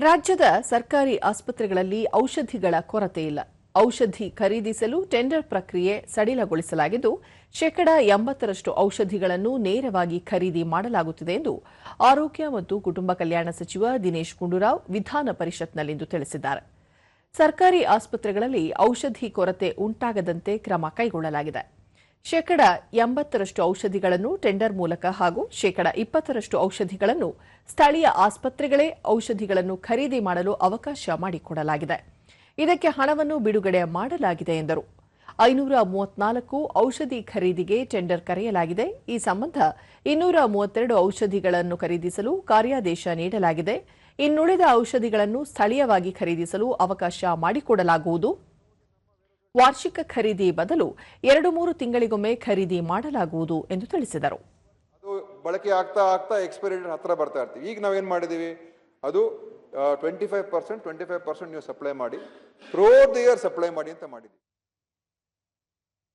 ರಾಜ್ಯದ ಸರ್ಕಾರಿ ಆಸ್ಪತ್ರೆಗಳಲ್ಲಿ ಔಷಧಿಗಳ ಕೊರತೆ ಇಲ್ಲ. ಔಷಧಿ ಖರೀದಿಸಲು ಟೆಂಡರ್ ಪ್ರಕ್ರಿಯೆ ಸಡಿಲಗೊಳಿಸಲಾಗಿದ್ದು, 80% ಔಷಧಿಗಳನ್ನು ನೇರವಾಗಿ ಖರೀದಿ ಮಾಡಲಾಗುತ್ತಿದೆ ಎಂದು ಆರೋಗ್ಯ ಮತ್ತು ಕುಟುಂಬ ಕಲ್ಯಾಣ ಸಚಿವ ದಿನೇಶ್ ಗುಂಡೂರಾವ್ ವಿಧಾನ ಪರಿಷತ್ನಲ್ಲಿಂದು ತಿಳಿಸಿದ್ದಾರೆ. ಸರ್ಕಾರಿ ಆಸ್ಪತ್ರೆಗಳಲ್ಲಿ ಔಷಧಿ ಕೊರತೆ ಉಂಟಾಗದಂತೆ ಕ್ರಮ ಕೈಗೊಳ್ಳಲಾಗಿದೆ. 80% ಔಷಧಿಗಳನ್ನು ಟೆಂಡರ್ ಮೂಲಕ ಹಾಗೂ 20% ಔಷಧಿಗಳನ್ನು ಸ್ಥಳೀಯ ಆಸ್ಪತ್ರೆಗಳೇ ಔಷಧಿಗಳನ್ನು ಖರೀದಿ ಮಾಡಲು ಅವಕಾಶ ಮಾಡಿಕೊಡಲಾಗಿದೆ. ಇದಕ್ಕೆ ಹಣವನ್ನು ಬಿಡುಗಡೆ ಮಾಡಲಾಗಿದೆ ಎಂದರು. 534 ಔಷಧಿ ಖರೀದಿಗೆ ಟೆಂಡರ್ ಕರೆಯಲಾಗಿದೆ. ಈ ಸಂಬಂಧ 232 ಔಷಧಿಗಳನ್ನು ಖರೀದಿಸಲು ಕಾರ್ಯಾದೇಶ ನೀಡಲಾಗಿದೆ. ಇನ್ನುಳಿದ ಔಷಧಿಗಳನ್ನು ಸ್ಥಳೀಯವಾಗಿ ಖರೀದಿಸಲು ಅವಕಾಶ ಮಾಡಿಕೊಡಲಾಗುವುದು. ವಾರ್ಷಿಕ ಖರೀದಿ ಬದಲು 2-3 ತಿಂಗಳಿಗೊಮ್ಮೆ ಖರೀದಿ ಮಾಡಲಾಗುವುದು ಎಂದು ತಿಳಿಸಿದರು. ಅದು ಬಳಕೆ ಆಗ್ತಾ ಆಗ್ತಾ ಎಕ್ಸ್ಪೈರಿ ಡೇಟ್ ಹತ್ರ ಬರ್ತಾ ಇರ್ತೀವಿ. ಈಗ ನಾವೇನು ಮಾಡಿದ್ದೀವಿ, ಅದು 25% ನೀವು ಸಪ್ಲೈ ಮಾಡಿ ಥ್ರೂ ದಿ ಇಯರ್ ಸಪ್ಲೈ ಮಾಡಿ ಅಂತ ಮಾಡಿದ್ದೀವಿ.